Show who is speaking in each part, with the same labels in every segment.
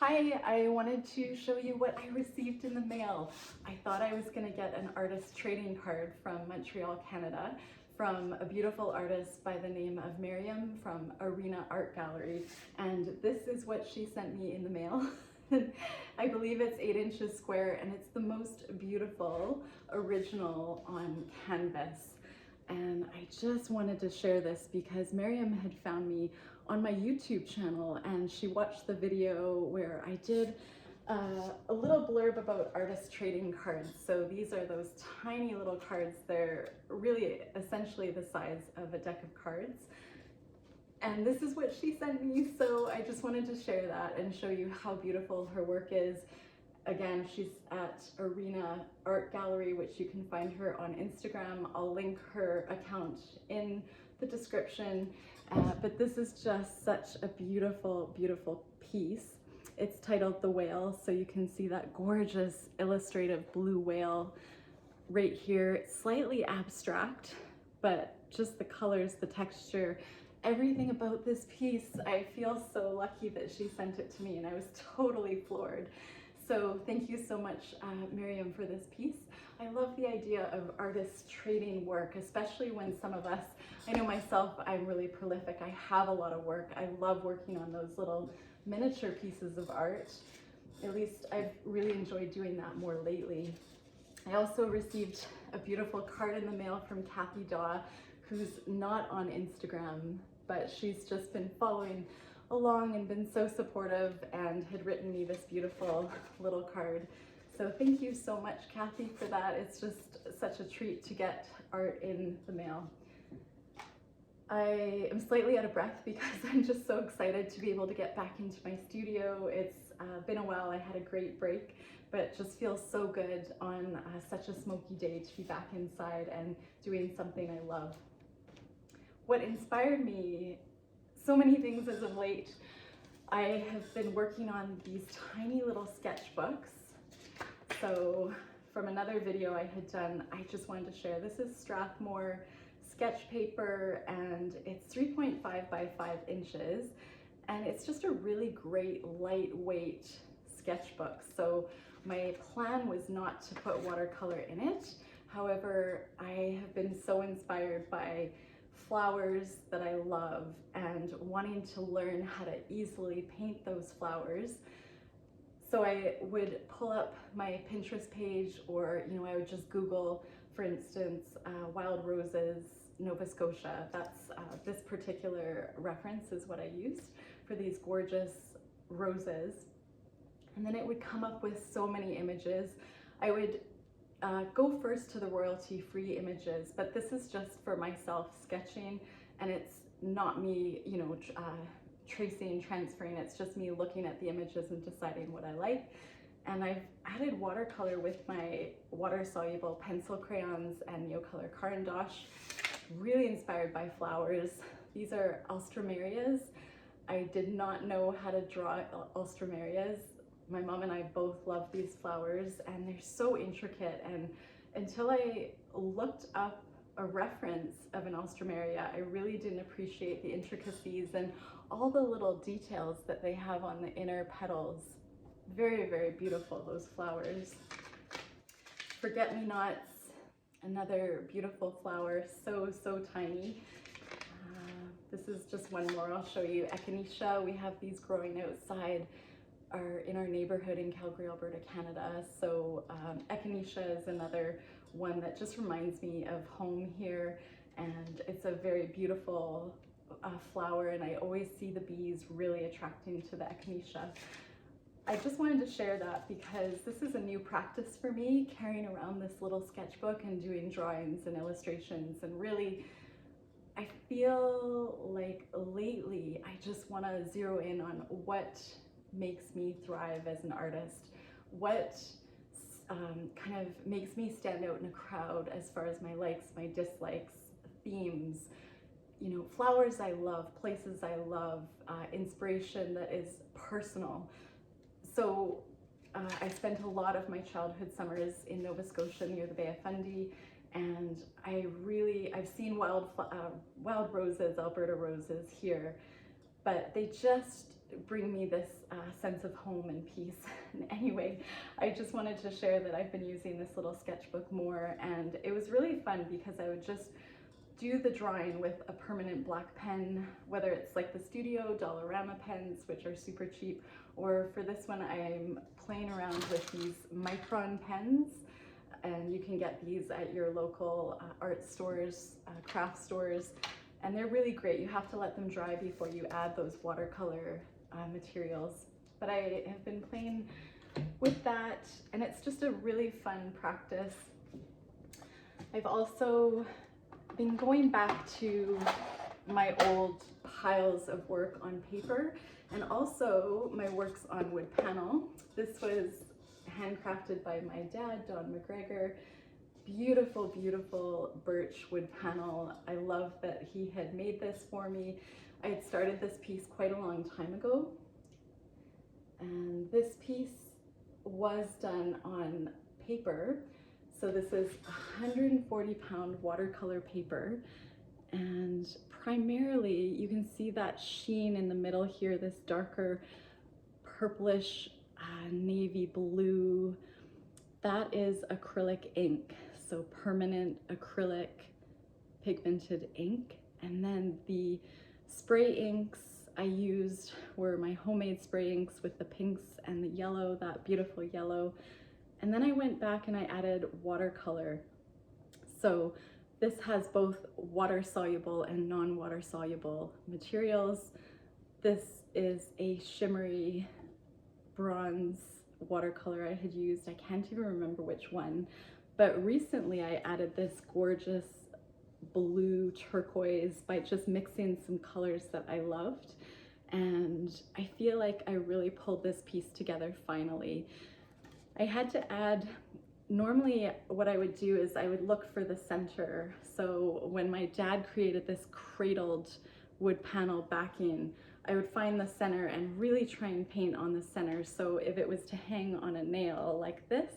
Speaker 1: Hi, I wanted to show you what I received in the mail. I thought I was going to get an artist trading card from Montreal, Canada, from a beautiful artist by the name of Miriam from Arena Art Gallery. And this is what she sent me in the mail. I believe it's 8 inches square and it's the most beautiful original on canvas. And I just wanted to share this because Miriam had found me on my YouTube channel and she watched the video where I did a little blurb about artist trading cards. So these are those tiny little cards. They're really essentially the size of a deck of cards. And this is what she sent me, so I just wanted to share that and show you how beautiful her work is. Again, she's at Arena Art Gallery, which you can find her on Instagram. I'll link her account in the description. But this is just such a beautiful, beautiful piece. It's titled The Whale, so you can see that gorgeous illustrative blue whale right here. It's slightly abstract, but just the colors, the texture, everything about this piece, I feel so lucky that she sent it to me and I was totally floored. So thank you so much, Miriam, for this piece. I love the idea of artists trading work, especially when some of us, I know myself, I'm really prolific. I have a lot of work. I love working on those little miniature pieces of art. At least I've really enjoyed doing that more lately. I also received a beautiful card in the mail from Kathy Daw, who's not on Instagram, but she's just been following along and been so supportive and had written me this beautiful little card. So thank you so much, Kathy, for that. It's just such a treat to get art in the mail. I am slightly out of breath because I'm just so excited to be able to get back into my studio. It's been a while. I had a great break, but it just feels so good on such a smoky day to be back inside and doing something I love. What inspired me, so many things as of late. I have been working on these tiny little sketchbooks. So from another video I had done, I just wanted to share. This is Strathmore sketch paper and it's 3.5 by 5 inches. And it's just a really great lightweight sketchbook. So my plan was not to put watercolor in it. However, I have been so inspired by flowers that I love and wanting to learn how to easily paint those flowers. So I would pull up my Pinterest page, or I would just Google, for instance, wild roses, Nova Scotia. That's this particular reference is what I used for these gorgeous roses. And then it would come up with so many images. I would go first to the royalty-free images, but this is just for myself sketching, and it's not me, tracing, transferring. It's just me looking at the images and deciding what I like. And I've added watercolor with my water-soluble pencil crayons and Neocolor Caran d'Ache, really inspired by flowers. These are alströmerias. I did not know how to draw alströmerias. My mom and I both love these flowers and they're so intricate, and until I looked up a reference of an alstroemeria, I really didn't appreciate the intricacies and all the little details that they have on the inner petals. Very, very beautiful, those flowers. Forget-me-nots, another beautiful flower, so, so tiny. This is just one more I'll show you. Echinacea, we have these growing outside in our neighborhood in Calgary, Alberta, Canada. So echinacea is another one that just reminds me of home here, and it's a very beautiful flower, and I always see the bees really attracting to the echinacea. I just wanted to share that because this is a new practice for me, carrying around this little sketchbook and doing drawings and illustrations, and really I feel like lately I just want to zero in on what makes me thrive as an artist, what kind of makes me stand out in a crowd as far as my likes, my dislikes, themes, flowers I love, places I love, inspiration that is personal. So I spent a lot of my childhood summers in Nova Scotia near the Bay of Fundy, and I've seen wild roses, Alberta roses here, but they just bring me this sense of home and peace. Anyway, I just wanted to share that I've been using this little sketchbook more, and it was really fun because I would just do the drawing with a permanent black pen, whether it's like the Studio Dollarama pens, which are super cheap, or for this one I'm playing around with these Micron pens, and you can get these at your local art stores, craft stores, and they're really great. You have to let them dry before you add those watercolor materials. But I have been playing with that, and it's just a really fun practice. I've also been going back to my old piles of work on paper and also my works on wood panel. This was handcrafted by my dad, Don McGregor. Beautiful, beautiful birch wood panel. I love that he had made this for me. I had started this piece quite a long time ago, and this piece was done on paper. So this is 140-pound watercolor paper, and primarily you can see that sheen in the middle here, this darker purplish navy blue. That is acrylic ink, so permanent acrylic pigmented ink. And then the spray inks I used were my homemade spray inks with the pinks and the yellow, that beautiful yellow. And then I went back and I added watercolor. So this has both water soluble and non-water soluble materials. This is a shimmery bronze watercolor I had used. I can't even remember which one, but recently I added this gorgeous blue turquoise by just mixing some colors that I loved. And I feel like I really pulled this piece together finally. I had to add, normally what I would do is I would look for the center. So when my dad created this cradled wood panel backing, I would find the center and really try and paint on the center. So if it was to hang on a nail like this,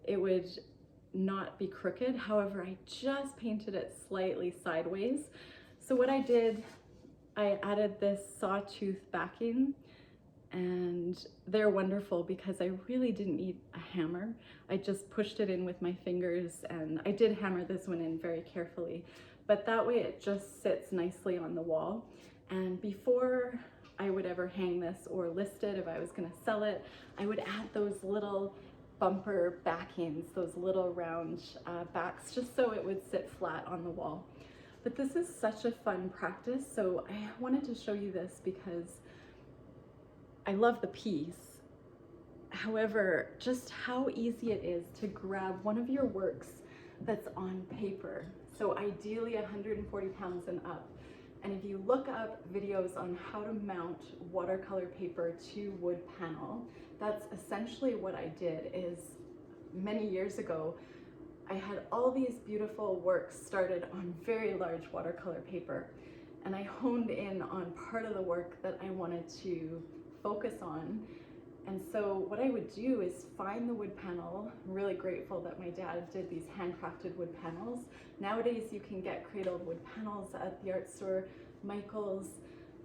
Speaker 1: it would not be crooked. However, I just painted it slightly sideways. So what I did, I added this sawtooth backing, and they're wonderful because I really didn't need a hammer. I just pushed it in with my fingers, and I did hammer this one in very carefully, but that way it just sits nicely on the wall. And before I would ever hang this or list it, if I was gonna sell it, I would add those little bumper backings, those little round backs, just so it would sit flat on the wall. But this is such a fun practice, so I wanted to show you this because I love the piece. However, just how easy it is to grab one of your works that's on paper. So ideally 140 pounds and up. And if you look up videos on how to mount watercolor paper to wood panel, that's essentially what I did. Is many years ago, I had all these beautiful works started on very large watercolor paper, and I honed in on part of the work that I wanted to focus on. And so what I would do is find the wood panel. I'm really grateful that my dad did these handcrafted wood panels. Nowadays you can get cradled wood panels at the art store, Michael's,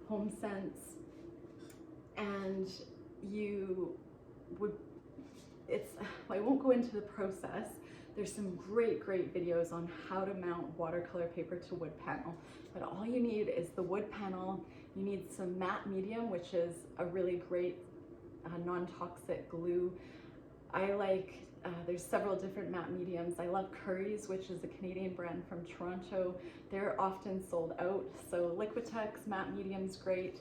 Speaker 1: Home Sense, and you would, I won't go into the process. There's some great videos on how to mount watercolor paper to wood panel, but all you need is the wood panel. You need some matte medium, which is a really great non-toxic glue. I like, there's several different matte mediums. I love Curry's, which is a Canadian brand from Toronto. They're often sold out, so Liquitex matte medium's great.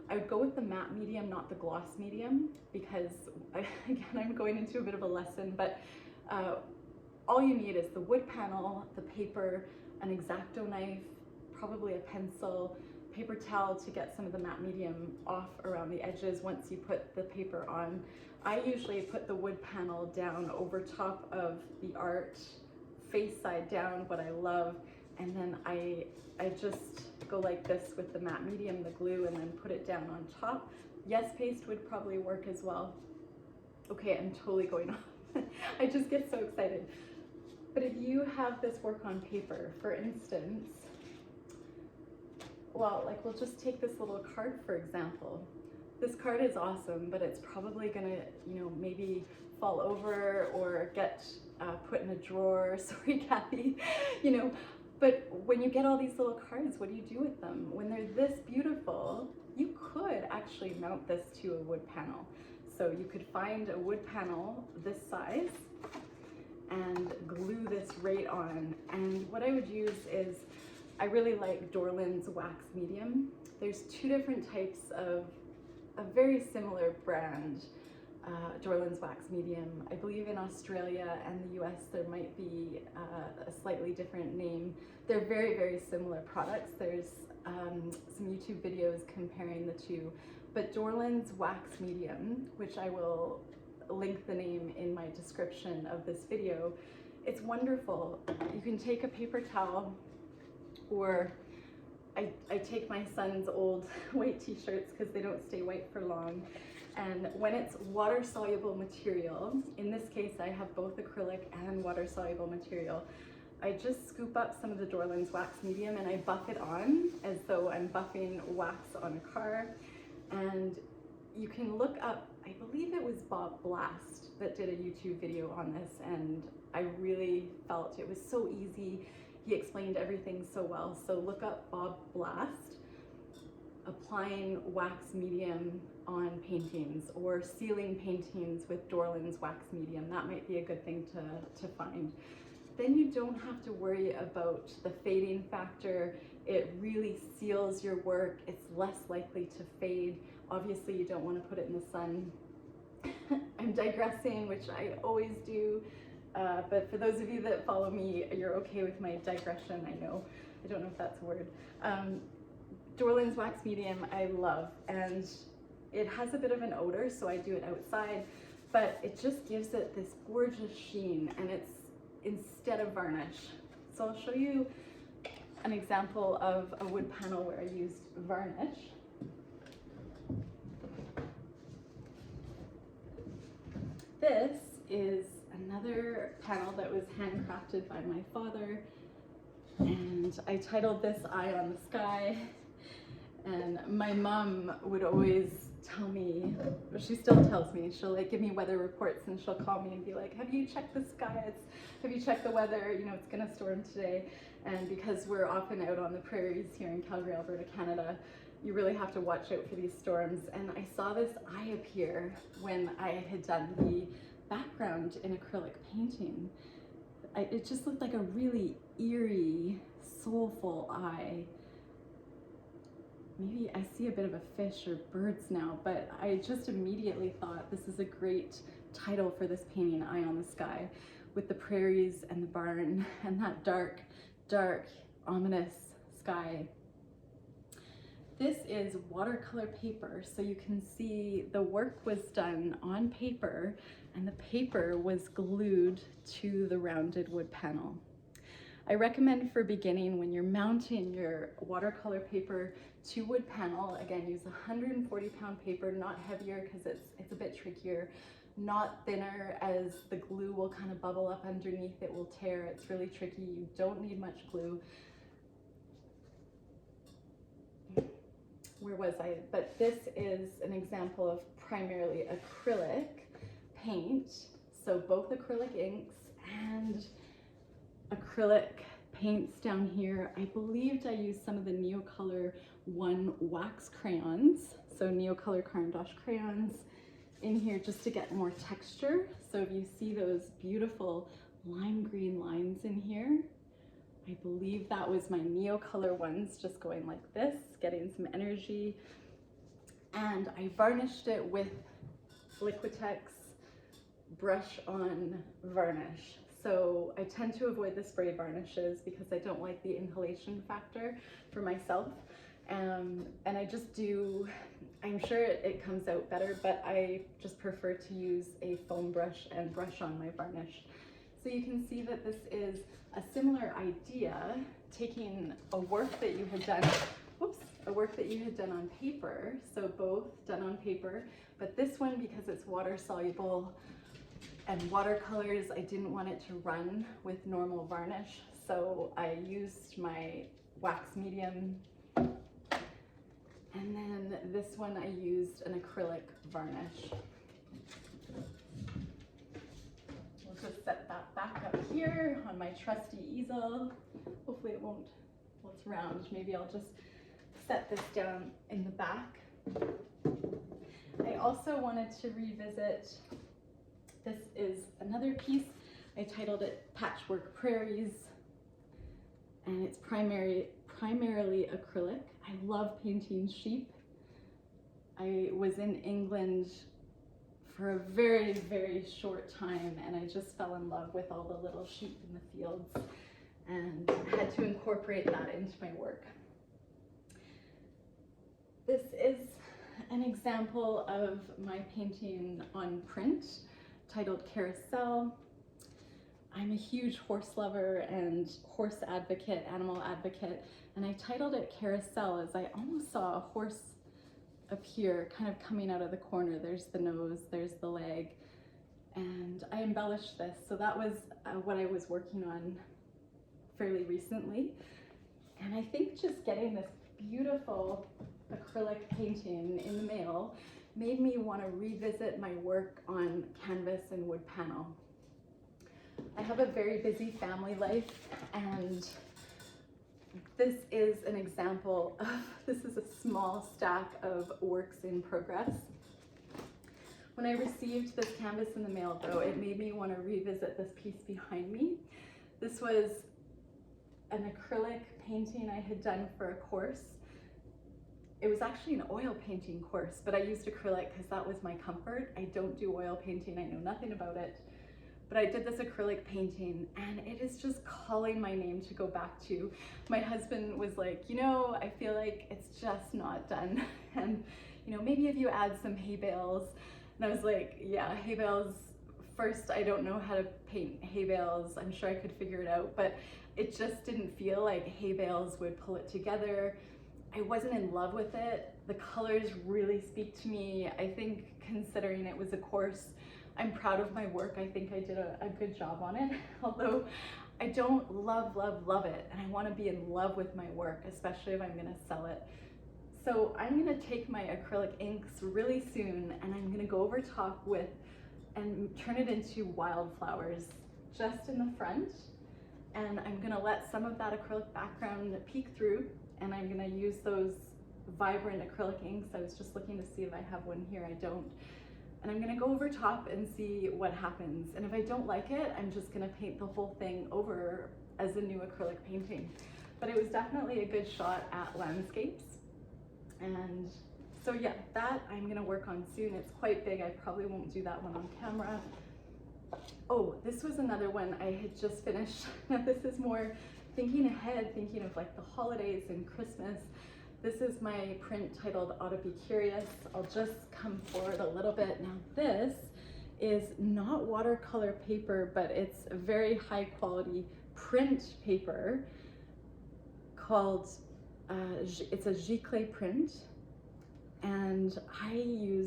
Speaker 1: I would go with the matte medium, not the gloss medium, because again, I'm going into a bit of a lesson, but all you need is the wood panel, the paper, an X-Acto knife, probably a pencil, paper towel to get some of the matte medium off around the edges once you put the paper on. I usually put the wood panel down over top of the art, face side down, what I love, and then I just go like this with the matte medium, the glue, and then put it down on top. Yes paste would probably work as well. Okay, I'm totally going off. I just get so excited. But if you have this work on paper, for instance, well, like we'll just take this little card for example. This card is awesome, but it's probably gonna, you know, maybe fall over or get put in a drawer. Sorry, Kathy, you know. But when you get all these little cards, what do you do with them? When they're this beautiful, you could actually mount this to a wood panel. So you could find a wood panel this size and glue this right on. And what I would use is, I really like Dorland's wax medium. There's two different types of a very similar brand, Dorland's wax medium. I believe in Australia and the US there might be a slightly different name. They're very, very similar products. There's some YouTube videos comparing the two, but Dorland's wax medium, which I will link the name in my description of this video, it's wonderful. You can take a paper towel, or I take my son's old white t-shirts because they don't stay white for long. And when it's water soluble material, in this case I have both acrylic and water soluble material, I just scoop up some of the Dorland's wax medium and I buff it on as though I'm buffing wax on a car. And you can look up, I believe it was Bob Blast that did a YouTube video on this, and I really felt it was so easy. He explained everything so well. So look up Bob Blast, applying wax medium on paintings or sealing paintings with Dorland's wax medium. That might be a good thing to find. Then you don't have to worry about the fading factor. It really seals your work. It's less likely to fade. Obviously you don't want to put it in the sun. I'm digressing, which I always do. But for those of you that follow me, you're okay with my digression, I know. I don't know if that's a word. Dorland's wax medium I love, and it has a bit of an odor, so I do it outside, but it just gives it this gorgeous sheen, and it's instead of varnish. So I'll show you an example of a wood panel where I used varnish. This is another panel that was handcrafted by my father, and I titled this Eye on the Sky. And my mom would always tell me, she still tells me, she'll like give me weather reports and she'll call me and be like, have you checked the sky? Have you checked the weather? You know, it's gonna storm today. And because we're often out on the prairies here in Calgary, Alberta, Canada, you really have to watch out for these storms. And I saw this eye appear when I had done the background in acrylic painting. It just looked like a really eerie, soulful eye. Maybe I see a bit of a fish or birds now, but I just immediately thought this is a great title for this painting, Eye on the Sky, with the prairies and the barn and that dark, dark, ominous sky. This is watercolor paper, so you can see the work was done on paper and the paper was glued to the rounded wood panel. I recommend for beginning, when you're mounting your watercolor paper to wood panel, again, use 140-pound paper, not heavier because it's a bit trickier, not thinner, as the glue will kind of bubble up underneath, it will tear, it's really tricky, you don't need much glue. Where was I? But this is an example of primarily acrylic paint, so both acrylic inks and acrylic paints down here. I believed I used some of the Neocolor One wax crayons, so Neocolor Caran d'Ache crayons in here just to get more texture. So if you see those beautiful lime green lines in here, I believe that was my Neocolor ones just going like this, getting some energy. And I varnished it with Liquitex brush on varnish. So I tend to avoid the spray varnishes because I don't like the inhalation factor for myself. And I just do, I'm sure it comes out better, but I just prefer to use a foam brush and brush on my varnish. So you can see that this is a similar idea, taking a work that you had done, a work that you had done on paper, so both done on paper, but this one, because it's water soluble and watercolors, I didn't want it to run with normal varnish, so I used my wax medium And then this one I used an acrylic varnish. We'll just set that back up here on my trusty easel. Hopefully it won't, well, it's round. Maybe I'll just set this down in the back. I also wanted to revisit, this is another piece. I titled it Patchwork Prairies, and it's primarily acrylic. I love painting sheep. I was in England for a very, very short time, and I just fell in love with all the little sheep in the fields and had to incorporate that into my work. This is an example of my painting on print titled Carousel. I'm a huge horse lover and horse advocate, animal advocate, and I titled it Carousel as I almost saw a horse appear kind of coming out of the corner. There's the nose, there's the leg, and I embellished this. So that was what I was working on fairly recently. And I think just getting this beautiful acrylic painting in the mail made me want to revisit my work on canvas and wood panel. I have a very busy family life, and this is an example of, this is a small stack of works in progress. When I received this canvas in the mail though, it made me want to revisit this piece behind me. This was an acrylic painting I had done for a course. It was actually an oil painting course, but I used acrylic because that was my comfort. I don't do oil painting, I know nothing about it. But I did this acrylic painting, and it is just calling my name to go back to. My husband was like, you know, I feel like it's just not done. And, you know, maybe if you add some hay bales. And I was like, yeah, hay bales, first, I don't know how to paint hay bales. I'm sure I could figure it out, but it just didn't feel like hay bales would pull it together. I wasn't in love with it. The colors really speak to me. I think considering it was a course, I'm proud of my work. I think I did a good job on it, although I don't love it. And I want to be in love with my work, especially if I'm going to sell it. So I'm going to take my acrylic inks really soon, and I'm going to go over top with and turn it into wildflowers just in the front. And I'm going to let some of that acrylic background peek through, and I'm going to use those vibrant acrylic inks. I was just looking to see if I have one here. I don't. And I'm gonna go over top and see what happens. And if I don't like it, I'm just gonna paint the whole thing over as a new acrylic painting. But it was definitely a good shot at landscapes. And so yeah, that I'm gonna work on soon. It's quite big. I probably won't do that one on camera. Oh, this was another one I had just finished. Now this is more thinking ahead, thinking of like the holidays and Christmas. This is my print titled Ought to Be Curious. I'll just come forward a little bit. Now this is not watercolor paper, but it's a very high quality print paper called, it's a giclée print. And I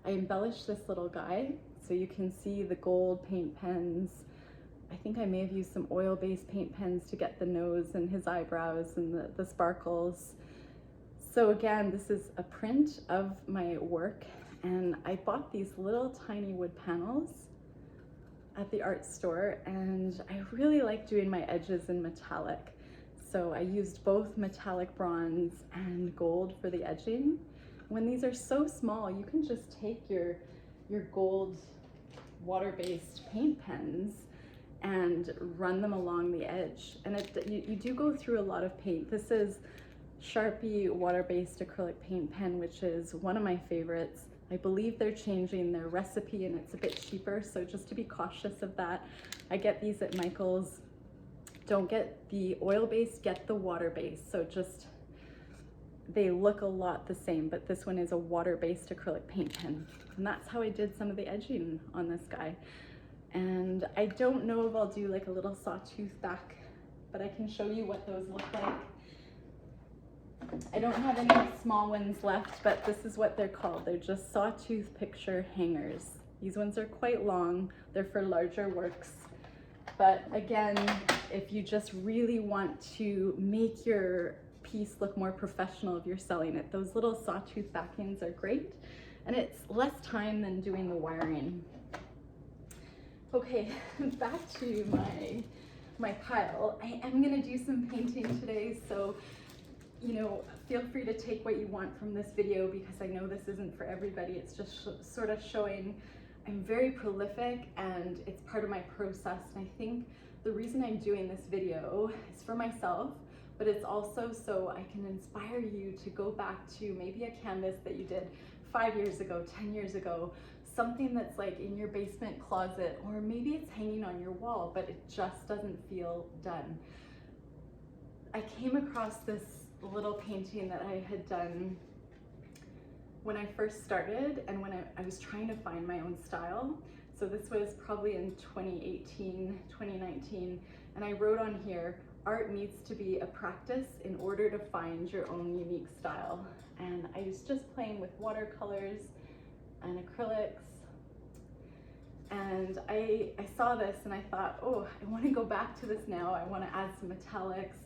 Speaker 1: embellished this little guy. So you can see the gold paint pens. I think I may have used some oil-based paint pens to get the nose and his eyebrows and the sparkles. So again, this is a print of my work, and I bought these little tiny wood panels at the art store, and I really like doing my edges in metallic. So I used both metallic bronze and gold for the edging. When these are so small, you can just take your gold water-based paint pens and run them along the edge. And you do go through a lot of paint. This is Sharpie water-based acrylic paint pen, which is one of my favorites. I believe they're changing their recipe and it's a bit cheaper, so just to be cautious of that. I get these at Michael's. Don't get the oil-based, get the water-based. So just, they look a lot the same, but this one is a water-based acrylic paint pen. And that's how I did some of the edging on this guy. And I don't know if I'll do like a little sawtooth back, but I can show you what those look like. I don't have any small ones left, but this is what they're called. They're just sawtooth picture hangers. These ones are quite long. They're for larger works. But again, if you just really want to make your piece look more professional if you're selling it. Those little sawtooth backings are great, and it's less time than doing the wiring. Okay, back to my pile. I am gonna do some painting today, so feel free to take what you want from this video, because I know this isn't for everybody. It's just sort of showing I'm very prolific and it's part of my process. And I think the reason I'm doing this video is for myself, but it's also so I can inspire you to go back to maybe a canvas that you did 5 years ago, 10 years ago, something that's like in your basement closet, or maybe it's hanging on your wall, but it just doesn't feel done. I came across this little painting that I had done when I first started, and when I was trying to find my own style. So this was probably in 2018, 2019, and I wrote on here, art needs to be a practice in order to find your own unique style. And I was just playing with watercolors and acrylics, and I saw this and I thought, oh, I want to go back to this now. I want to add some metallics,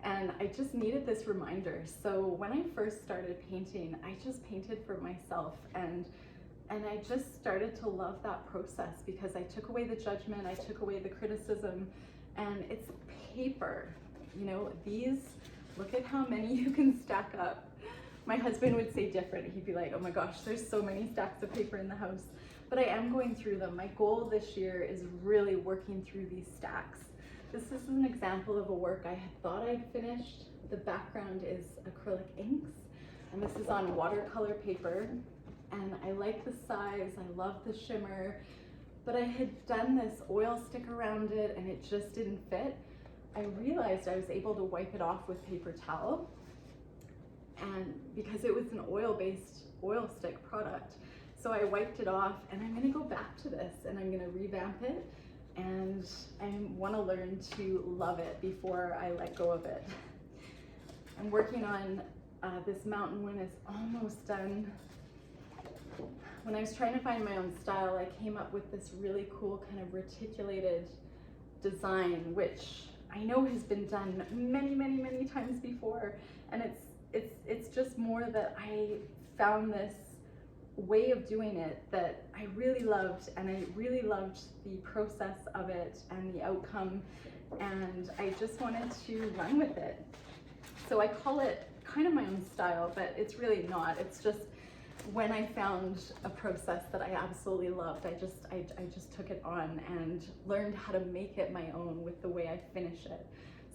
Speaker 1: and I just needed this reminder. So when I first started painting, I just painted for myself, and I just started to love that process, because I took away the judgment, I took away the criticism, and it's paper. These, look at how many you can stack up. My husband would say different. He'd be like, oh my gosh, there's so many stacks of paper in the house. But I am going through them. My goal this year is really working through these stacks. This is an example of a work I had thought I'd finished. The background is acrylic inks, and this is on watercolor paper. And I like the size, I love the shimmer, but I had done this oil stick around it and it just didn't fit. I realized I was able to wipe it off with paper towel, and because it was an oil-based oil stick product. So I wiped it off, and I'm gonna go back to this and I'm gonna revamp it, and I wanna learn to love it before I let go of it. I'm working on this mountain one is almost done. When I was trying to find my own style, I came up with this really cool kind of reticulated design, which I know has been done many, many, many times before. And it's just more that I found this way of doing it that I really loved, and I really loved the process of it and the outcome, and I just wanted to run with it. So I call it kind of my own style, but it's really not. It's just when I found a process that I absolutely loved, I just took it on and learned how to make it my own with the way I finish it.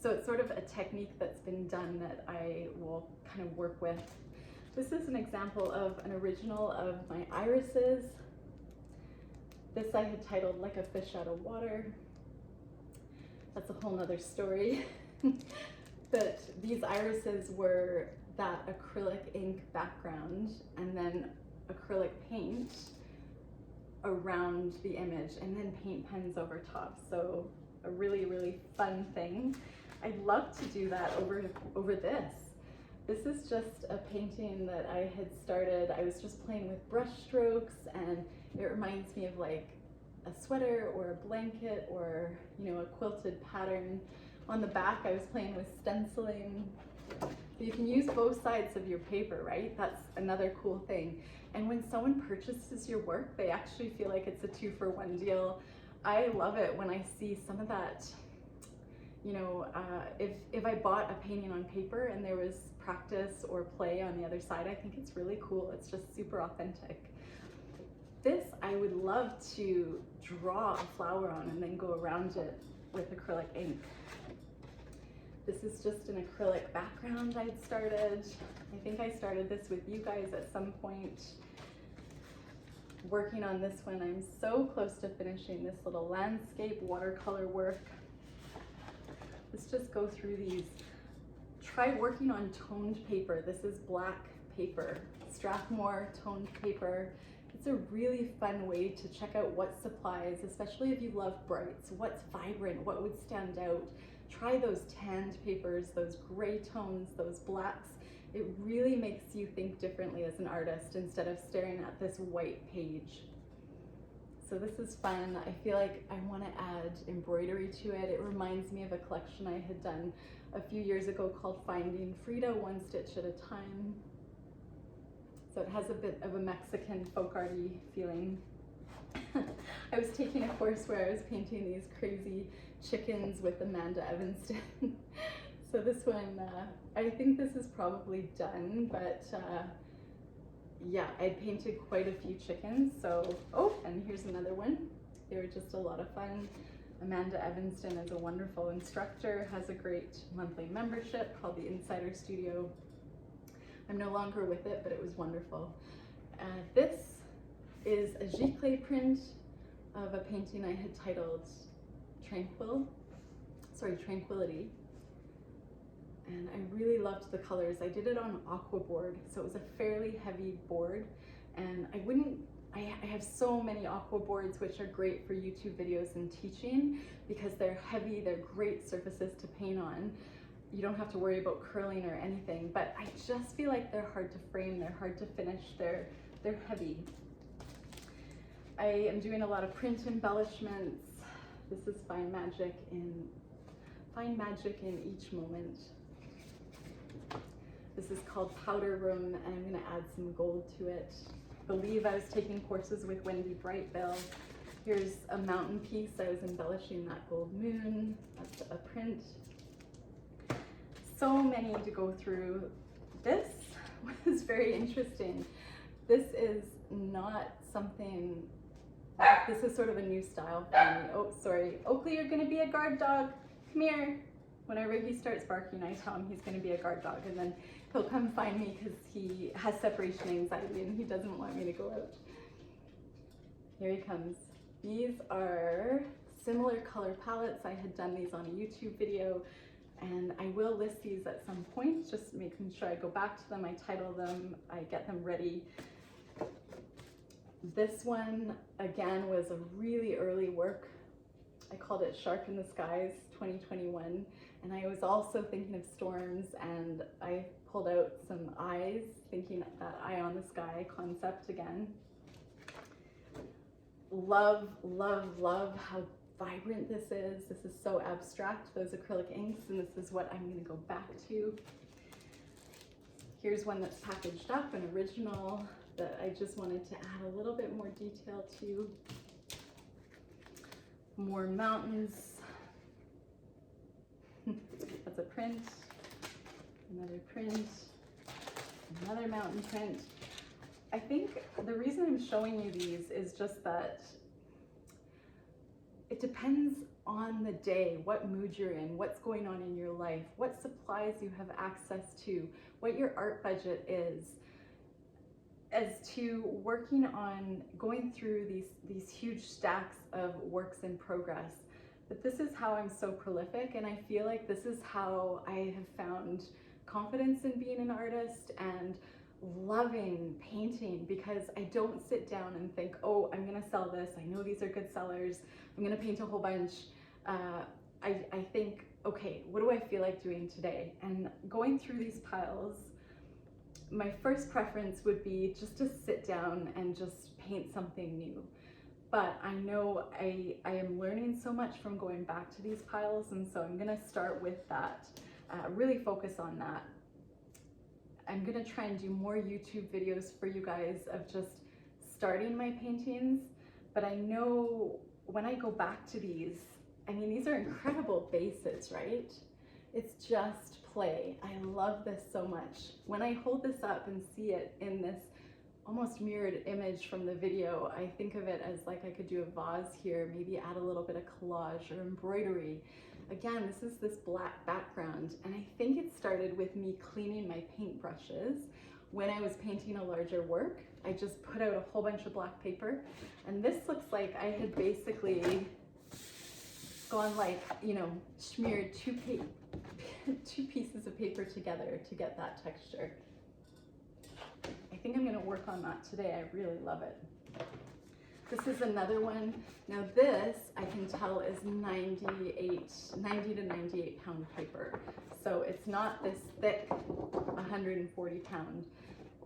Speaker 1: So it's sort of a technique that's been done that I will kind of work with. This is an example of an original of my irises. This I had titled Like a Fish Out of Water. That's a whole nother story. But these irises were that acrylic ink background and then acrylic paint around the image, and then paint pens over top. So a really, really fun thing. I'd love to do that over this. This is just a painting that I had started. I was just playing with brush strokes, and it reminds me of like a sweater or a blanket, or a quilted pattern. On the back, I was playing with stenciling. You can use both sides of your paper, right? That's another cool thing. And when someone purchases your work, they actually feel like it's a 2-for-1 deal. I love it when I see some of that. If I bought a painting on paper and there was practice or play on the other side, I think it's really cool. It's just super authentic. This I would love to draw a flower on and then go around it with acrylic ink. This is just an acrylic background I'd started. I think I started this with you guys at some point. Working on this one, I'm so close to finishing this little landscape watercolor work. Let's just go through these. Try working on toned paper. This is black paper, Strathmore toned paper. It's a really fun way to check out what supplies, especially if you love brights, what's vibrant, what would stand out. Try those tanned papers, those gray tones, those blacks. It really makes you think differently as an artist instead of staring at this white page. So this is fun. I feel like I want to add embroidery to it. It reminds me of a collection I had done a few years ago called Finding Frida, One Stitch at a Time. So it has a bit of a Mexican folk arty feeling. I was taking a course where I was painting these crazy chickens with Amanda Evanston. So this one, I think this is probably done, but yeah, I painted quite a few chickens. So, oh, and here's another one. They were just a lot of fun. Amanda Evanston is a wonderful instructor, has a great monthly membership called the Insider Studio. I'm no longer with it, but it was wonderful. This is a giclée print of a painting I had titled Tranquility. And I really loved the colors. I did it on aqua board, so it was a fairly heavy board. And I have so many aqua boards, which are great for YouTube videos and teaching because they're heavy, they're great surfaces to paint on. You don't have to worry about curling or anything, but I just feel like they're hard to frame, they're hard to finish, they're heavy. I am doing a lot of print embellishments. This is Find Magic in Each Moment. This is called Powder Room, and I'm gonna add some gold to it. I believe I was taking courses with Wendy Brightville. Here's a mountain piece. I was embellishing that gold moon. That's a print. So many to go through. This was very interesting. This is not something, this is sort of a new style for me. Oh, sorry. Oakley, you're gonna be a guard dog. Come here. Whenever he starts barking, I tell him he's gonna be a guard dog, and then he'll come find me because he has separation anxiety and he doesn't want me to go out. Here he comes. These are similar color palettes. I had done these on a YouTube video, and I will list these at some point, just making sure I go back to them, I title them, I get them ready. This one, again, was a really early work. I called it Shark in the Skies 2021, and I was also thinking of storms, and I pulled out some eyes, thinking that eye on the sky concept again. Love, love, love how vibrant this is. This is so abstract, those acrylic inks, and this is what I'm gonna go back to. Here's one that's packaged up, an original that I just wanted to add a little bit more detail to. More mountains. That's a print, another print, another mountain print. I think the reason I'm showing you these is just that it depends on the day, what mood you're in, what's going on in your life, what supplies you have access to, what your art budget is, as to working on going through these huge stacks of works in progress. But this is how I'm so prolific, and I feel like this is how I have found confidence in being an artist and loving painting, because I don't sit down and think, oh, I'm gonna sell this, I know these are good sellers, I'm gonna paint a whole bunch. I think, okay, what do I feel like doing today? And going through these piles, my first preference would be just to sit down and just paint something new. But I know I am learning so much from going back to these piles, and so I'm gonna start with that, really focus on that. I'm gonna try and do more YouTube videos for you guys of just starting my paintings, but I know when I go back to these, I mean, these are incredible bases, right? It's just play. I love this so much. When I hold this up and see it in this almost mirrored image from the video, I think of it as like I could do a vase here, maybe add a little bit of collage or embroidery. Again, this is this black background, and I think it started with me cleaning my paintbrushes. When I was painting a larger work, I just put out a whole bunch of black paper, and this looks like I had basically gone like, you know, smeared two pieces of paper together to get that texture. I think I'm gonna work on that today. I really love it. This is another one. Now this, I can tell, is 90 to 98 pound paper. So it's not this thick 140 pound.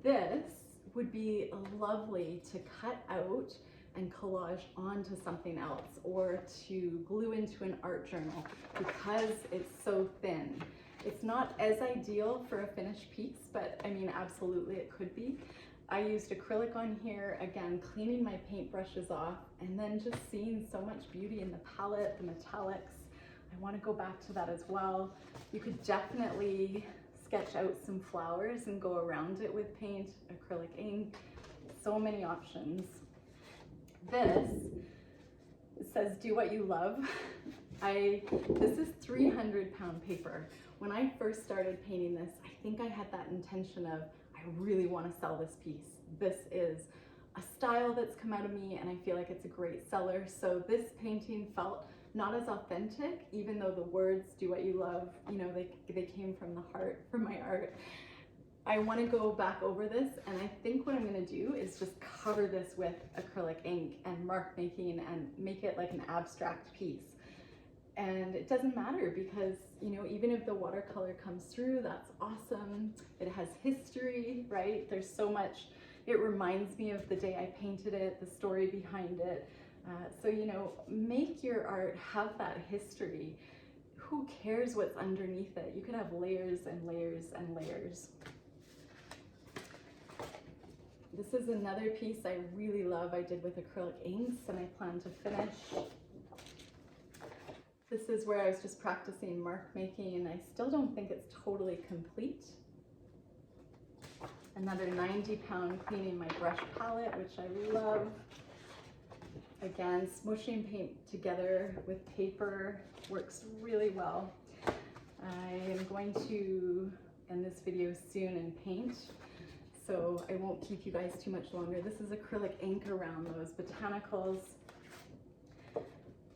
Speaker 1: This would be lovely to cut out and collage onto something else, or to glue into an art journal because it's so thin. It's not as ideal for a finished piece, but I mean, absolutely it could be. I used acrylic on here, again, cleaning my paintbrushes off, and then just seeing so much beauty in the palette, the metallics. I want to go back to that as well. You could definitely sketch out some flowers and go around it with paint, acrylic ink, so many options. This, it says, do what you love. This is 300-pound paper. When I first started painting this, I think I had that intention of, I really want to sell this piece. This is a style that's come out of me and I feel like it's a great seller. So this painting felt not as authentic, even though the words, do what you love, you know, they came from the heart for my art. I want to go back over this, and I think what I'm going to do is just cover this with acrylic ink and mark making and make it like an abstract piece. And it doesn't matter because, you know, even if the watercolor comes through, that's awesome. It has history, right? There's so much. It reminds me of the day I painted it, the story behind it. So, you know, make your art have that history. Who cares what's underneath it? You could have layers and layers and layers. This is another piece I really love. I did with acrylic inks and I plan to finish. This is where I was just practicing mark making, and I still don't think it's totally complete. Another 90-pound cleaning my brush palette, which I love. Again, smushing paint together with paper works really well. I am going to end this video soon and paint, so I won't keep you guys too much longer. This is acrylic ink around those botanicals.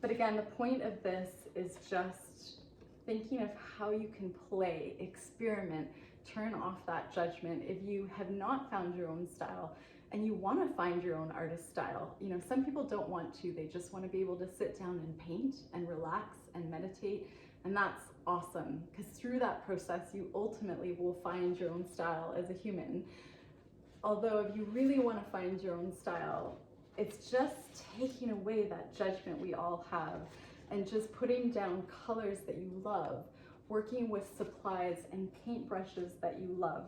Speaker 1: But again, the point of this is just thinking of how you can play, experiment, turn off that judgment. If you have not found your own style and you want to find your own artist style, you know, some people don't want to, they just want to be able to sit down and paint and relax and meditate, and that's awesome, because through that process you ultimately will find your own style as a human. Although if you really want to find your own style, it's just taking away that judgment we all have and just putting down colors that you love, working with supplies and paintbrushes that you love.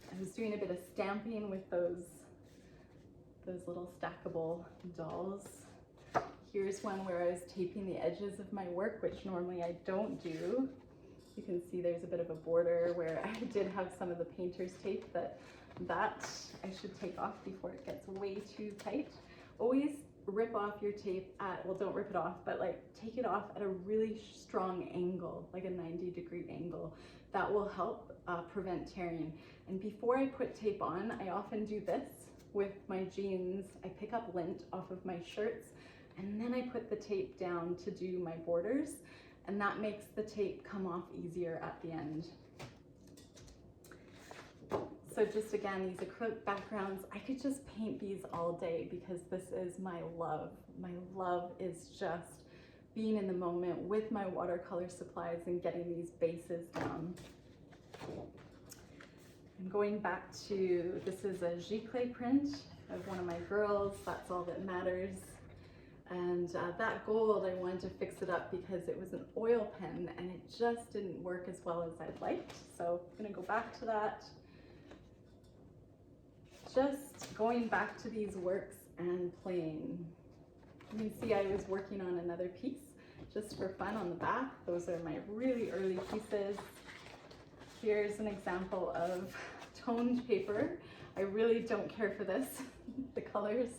Speaker 1: I was doing a bit of stamping with those little stackable dolls. Here's one where I was taping the edges of my work, which normally I don't do. You can see there's a bit of a border where I did have some of the painter's tape that I should take off before it gets way too tight. Always rip off your tape at, well, don't rip it off, but like take it off at a really strong angle, like a 90-degree angle. That will help prevent tearing. And before I put tape on, I often do this with my jeans. I pick up lint off of my shirts, and then I put the tape down to do my borders, and that makes the tape come off easier at the end. So just again, these acrylic backgrounds, I could just paint these all day because this is my love. My love is just being in the moment with my watercolor supplies and getting these bases down. I'm going back to, this is a giclée print of one of my girls, That's All That Matters. And that gold, I wanted to fix it up because it was an oil pen and it just didn't work as well as I'd liked. So I'm gonna go back to that. Just going back to these works and playing. You can see I was working on another piece just for fun on the back. Those are my really early pieces. Here's an example of toned paper. I really don't care for this, the colors.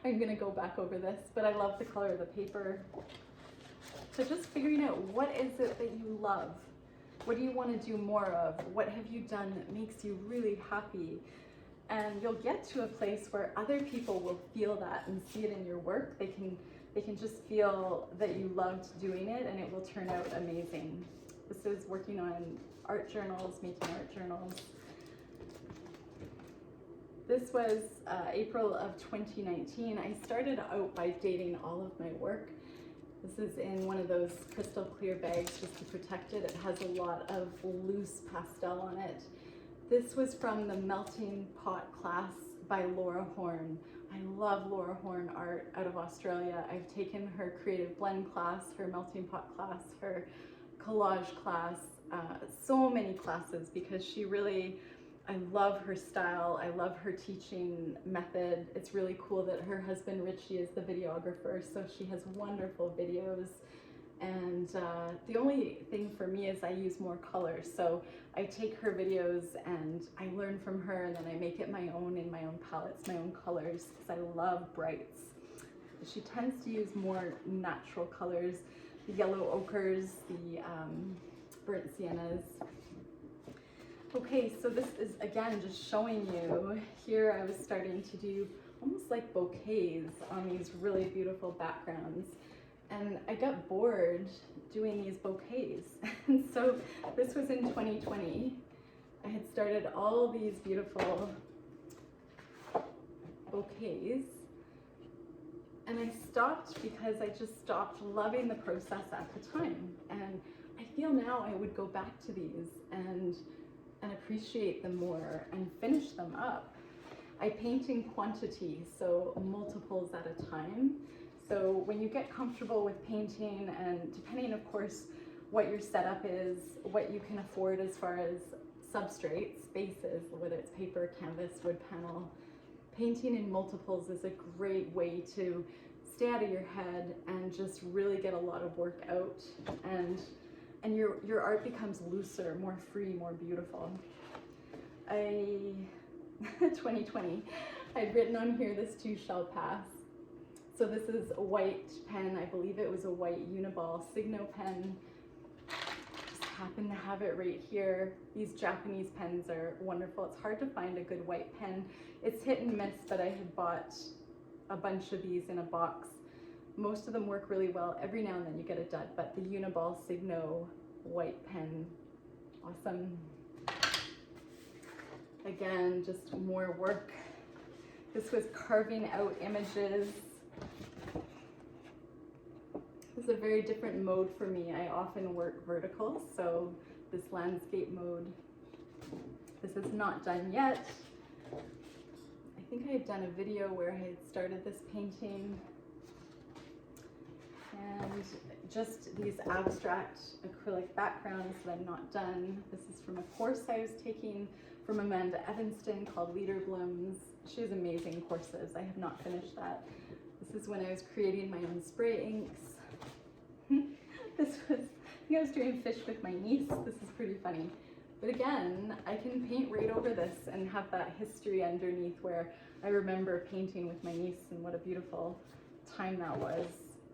Speaker 1: I'm gonna go back over this, but I love the color of the paper. So just figuring out, what is it that you love? What do you want to do more of? What have you done that makes you really happy? And you'll get to a place where other people will feel that and see it in your work. They can just feel that you loved doing it, and it will turn out amazing. This is working on art journals, making art journals. This was April of 2019. I started out by dating all of my work. This is in one of those crystal clear bags just to protect it. It has a lot of loose pastel on it. This was from the Melting Pot class by Laura Horn. I love Laura Horn art out of Australia. I've taken her creative blend class, her melting pot class, her collage class, so many classes, because she really, I love her style. I love her teaching method. It's really cool that her husband Richie is the videographer, so she has wonderful videos. And the only thing for me is I use more colors. So I take her videos and I learn from her, and then I make it my own in my own palettes, my own colors, because I love brights. She tends to use more natural colors, the yellow ochres, the burnt siennas. Okay, so this is again just showing you, here I was starting to do almost like bouquets on these really beautiful backgrounds. And I got bored doing these bouquets. And so this was in 2020. I had started all these beautiful bouquets. And I stopped because I just stopped loving the process at the time. And I feel now I would go back to these and appreciate them more and finish them up. I paint in quantity, so multiples at a time. So when you get comfortable with painting, and depending of course what your setup is, what you can afford as far as substrates, bases, whether it's paper, canvas, wood panel, painting in multiples is a great way to stay out of your head and just really get a lot of work out, and your art becomes looser, more free, more beautiful. 2020, I'd written on here, this too shall pass. So this is a white pen, I believe it was a white Uniball Signo pen. Just happen to have it right here. These Japanese pens are wonderful. It's hard to find a good white pen. It's hit and miss, but I had bought a bunch of these in a box. Most of them work really well. Every now and then you get a dud, but the Uniball Signo white pen, awesome. Again, just more work. This was carving out images. This is a very different mode for me. I often work vertical, so this landscape mode. This is not done yet. I think I had done a video where I had started this painting. And just these abstract acrylic backgrounds that I'm not done. This is from a course I was taking from Amanda Evanston called Leader Blooms. She has amazing courses. I have not finished that. This is when I was creating my own spray inks. This was, I think I was doing fish with my niece. This is pretty funny. But again, I can paint right over this and have that history underneath where I remember painting with my niece, and what a beautiful time that was.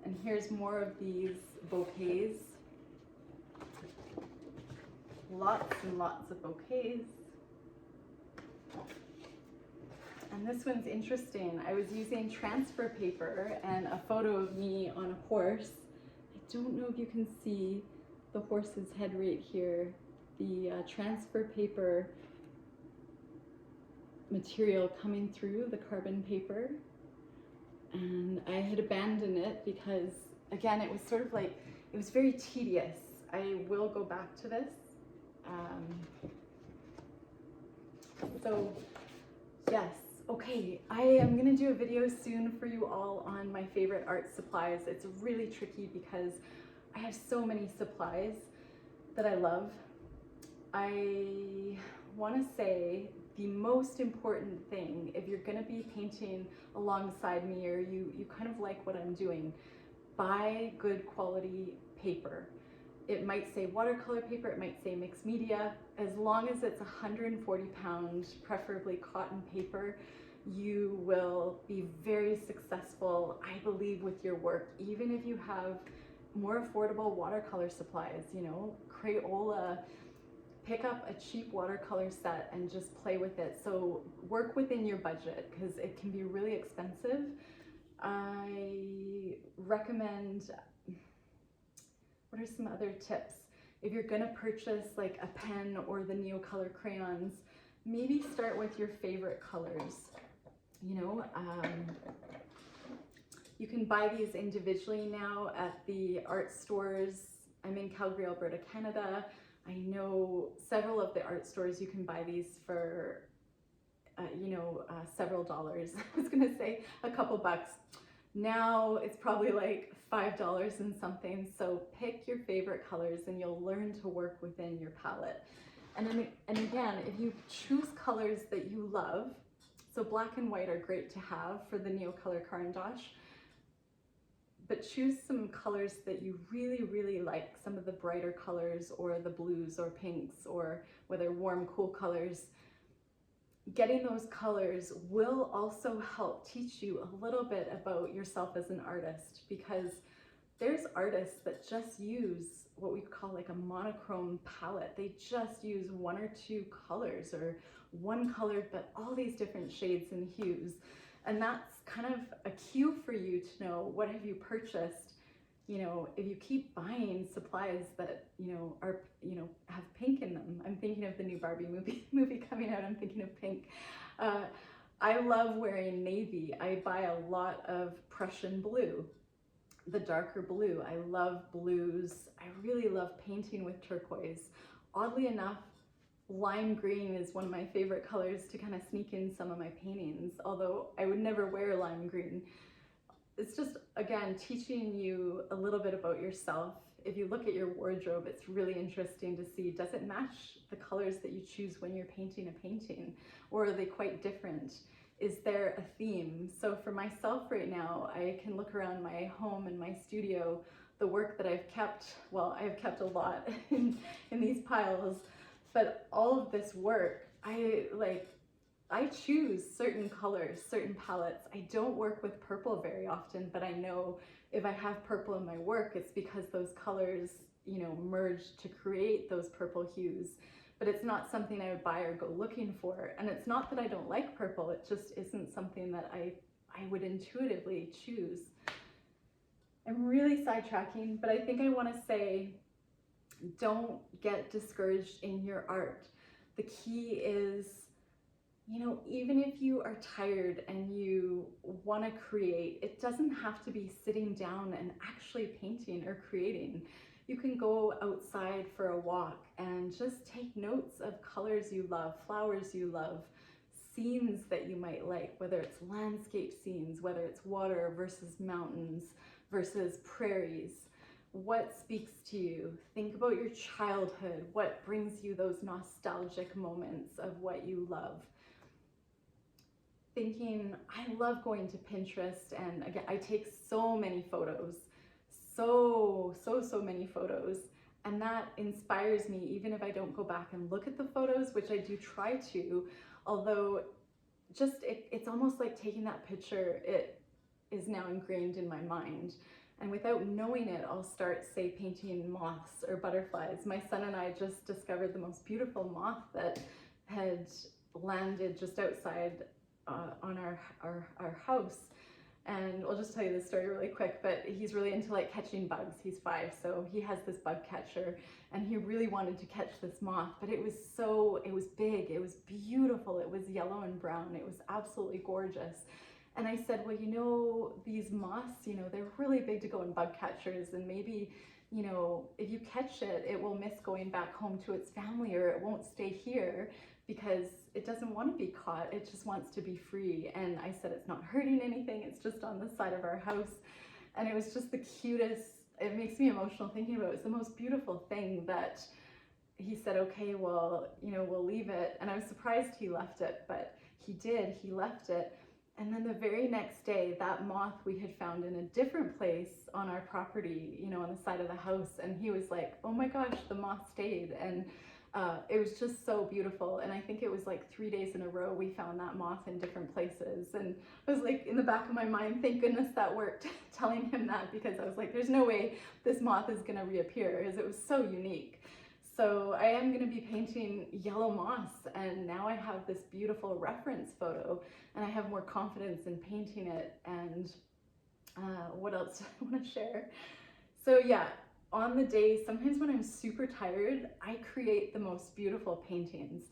Speaker 1: And here's more of these bouquets. Lots and lots of bouquets. And this one's interesting. I was using transfer paper and a photo of me on a horse. I don't know if you can see the horse's head right here. The transfer paper material coming through the carbon paper. And I had abandoned it because, again, it was sort of like, it was very tedious. I will go back to this. So, yes, okay, I am gonna do a video soon for you all on my favorite art supplies. It's really tricky because I have so many supplies that I love. I wanna say the most important thing, if you're gonna be painting alongside me, or you kind of like what I'm doing, buy good quality paper. It might say watercolor paper, it might say mixed media. As long as it's 140 pound, preferably cotton paper, you will be very successful, I believe, with your work. Even if you have more affordable watercolor supplies, you know, Crayola, pick up a cheap watercolor set and just play with it. So work within your budget because it can be really expensive. I recommend, what are some other tips? If you're gonna purchase like a pen or the Neocolor crayons, maybe start with your favorite colors. You know, you can buy these individually now at the art stores. I'm in Calgary, Alberta, Canada. I know several of the art stores you can buy these for, several dollars. I was gonna say a couple bucks. Now it's probably like $5 and something. So pick your favorite colors and you'll learn to work within your palette. And again, if you choose colors that you love, so black and white are great to have for the Neocolor Caran d'Ache, but choose some colors that you really, really like, some of the brighter colors or the blues or pinks or whether warm, cool colors. Getting those colors will also help teach you a little bit about yourself as an artist, because there's artists that just use what we call like a monochrome palette. They just use one or two colors or one color, but all these different shades and hues. And that's kind of a cue for you to know, what have you purchased? You know, if you keep buying supplies that, are, have pink in them. I'm thinking of the new Barbie movie coming out. I'm thinking of pink. I love wearing navy. I buy a lot of Prussian blue, the darker blue. I love blues. I really love painting with turquoise. Oddly enough, lime green is one of my favorite colors to kind of sneak in some of my paintings, although I would never wear lime green. It's just, again, teaching you a little bit about yourself. If you look at your wardrobe, it's really interesting to see, does it match the colors that you choose when you're painting a painting? Or are they quite different? Is there a theme? So for myself right now, I can look around my home and my studio, the work that I've kept, well, I've kept a lot in these piles, but all of this work, I choose certain colors, certain palettes. I don't work with purple very often, but I know if I have purple in my work, it's because those colors, merged to create those purple hues. But it's not something I would buy or go looking for. And it's not that I don't like purple, it just isn't something that I would intuitively choose. I'm really sidetracking, but I think I want to say, don't get discouraged in your art. The key is, even if you are tired and you want to create, it doesn't have to be sitting down and actually painting or creating. You can go outside for a walk and just take notes of colors you love, flowers you love, scenes that you might like, whether it's landscape scenes, whether it's water versus mountains versus prairies. What speaks to you? Think about your childhood. What brings you those nostalgic moments of what you love? Thinking, I love going to Pinterest, and again, I take so many photos, so many photos, and that inspires me even if I don't go back and look at the photos, which I do try to, although just it's almost like taking that picture, it is now ingrained in my mind. And without knowing it, I'll start, say, painting moths or butterflies. My son and I just discovered the most beautiful moth that had landed just outside on our house. And I'll just tell you this story really quick, but he's really into like catching bugs. He's 5, so he has this bug catcher, and he really wanted to catch this moth, but it was big, it was beautiful, it was yellow and brown, it was absolutely gorgeous. And I said, well, these moths, they're really big to go in bug catchers, and maybe, if you catch it, it will miss going back home to its family, or it won't stay here because it doesn't want to be caught. It just wants to be free. And I said, it's not hurting anything. It's just on the side of our house. And it was just the cutest. It makes me emotional thinking about it. It's the most beautiful thing that he said, okay, well, we'll leave it. And I was surprised he left it, but he did. He left it. And then the very next day, that moth we had found in a different place on our property, on the side of the house. And he was like, oh my gosh, the moth stayed. And it was just so beautiful. And I think it was like 3 days in a row we found that moth in different places. And I was like, in the back of my mind, thank goodness that worked, telling him that, because I was like, there's no way this moth is going to reappear, because it was so unique. So I am going to be painting yellow moss, and now I have this beautiful reference photo, and I have more confidence in painting it. And what else do I want to share? So yeah, on the days, sometimes when I'm super tired, I create the most beautiful paintings.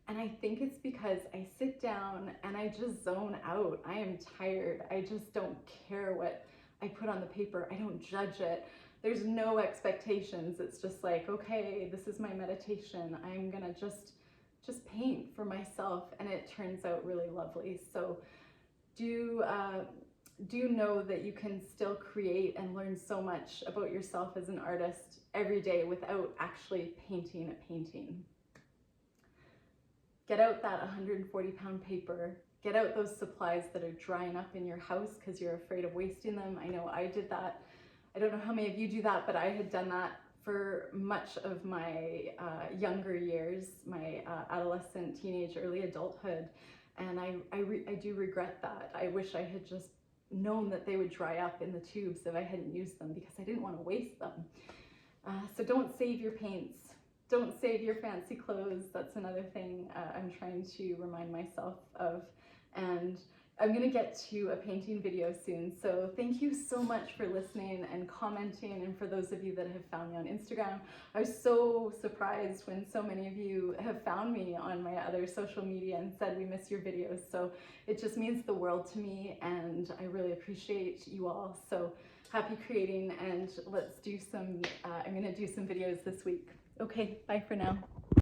Speaker 1: And I think it's because I sit down and I just zone out. I am tired. I just don't care what I put on the paper. I don't judge it. There's no expectations. It's just like, okay, this is my meditation. I'm gonna just paint for myself, and it turns out really lovely. So do do know that you can still create and learn so much about yourself as an artist every day without actually painting a painting. Get out that 140-pound paper. Get out those supplies that are drying up in your house because you're afraid of wasting them. I know I did that. I don't know how many of you do that, but I had done that for much of my younger years, my adolescent, teenage, early adulthood. And I do regret that. I wish I had just known that they would dry up in the tubes if I hadn't used them, because I didn't want to waste them. So don't save your paints. Don't save your fancy clothes. That's another thing I'm trying to remind myself of. And I'm going to get to a painting video soon. So thank you so much for listening and commenting. And for those of you that have found me on Instagram, I was so surprised when so many of you have found me on my other social media and said we miss your videos. So it just means the world to me, and I really appreciate you all. So happy creating, and let's do some, I'm going to do some videos this week. Okay, bye for now.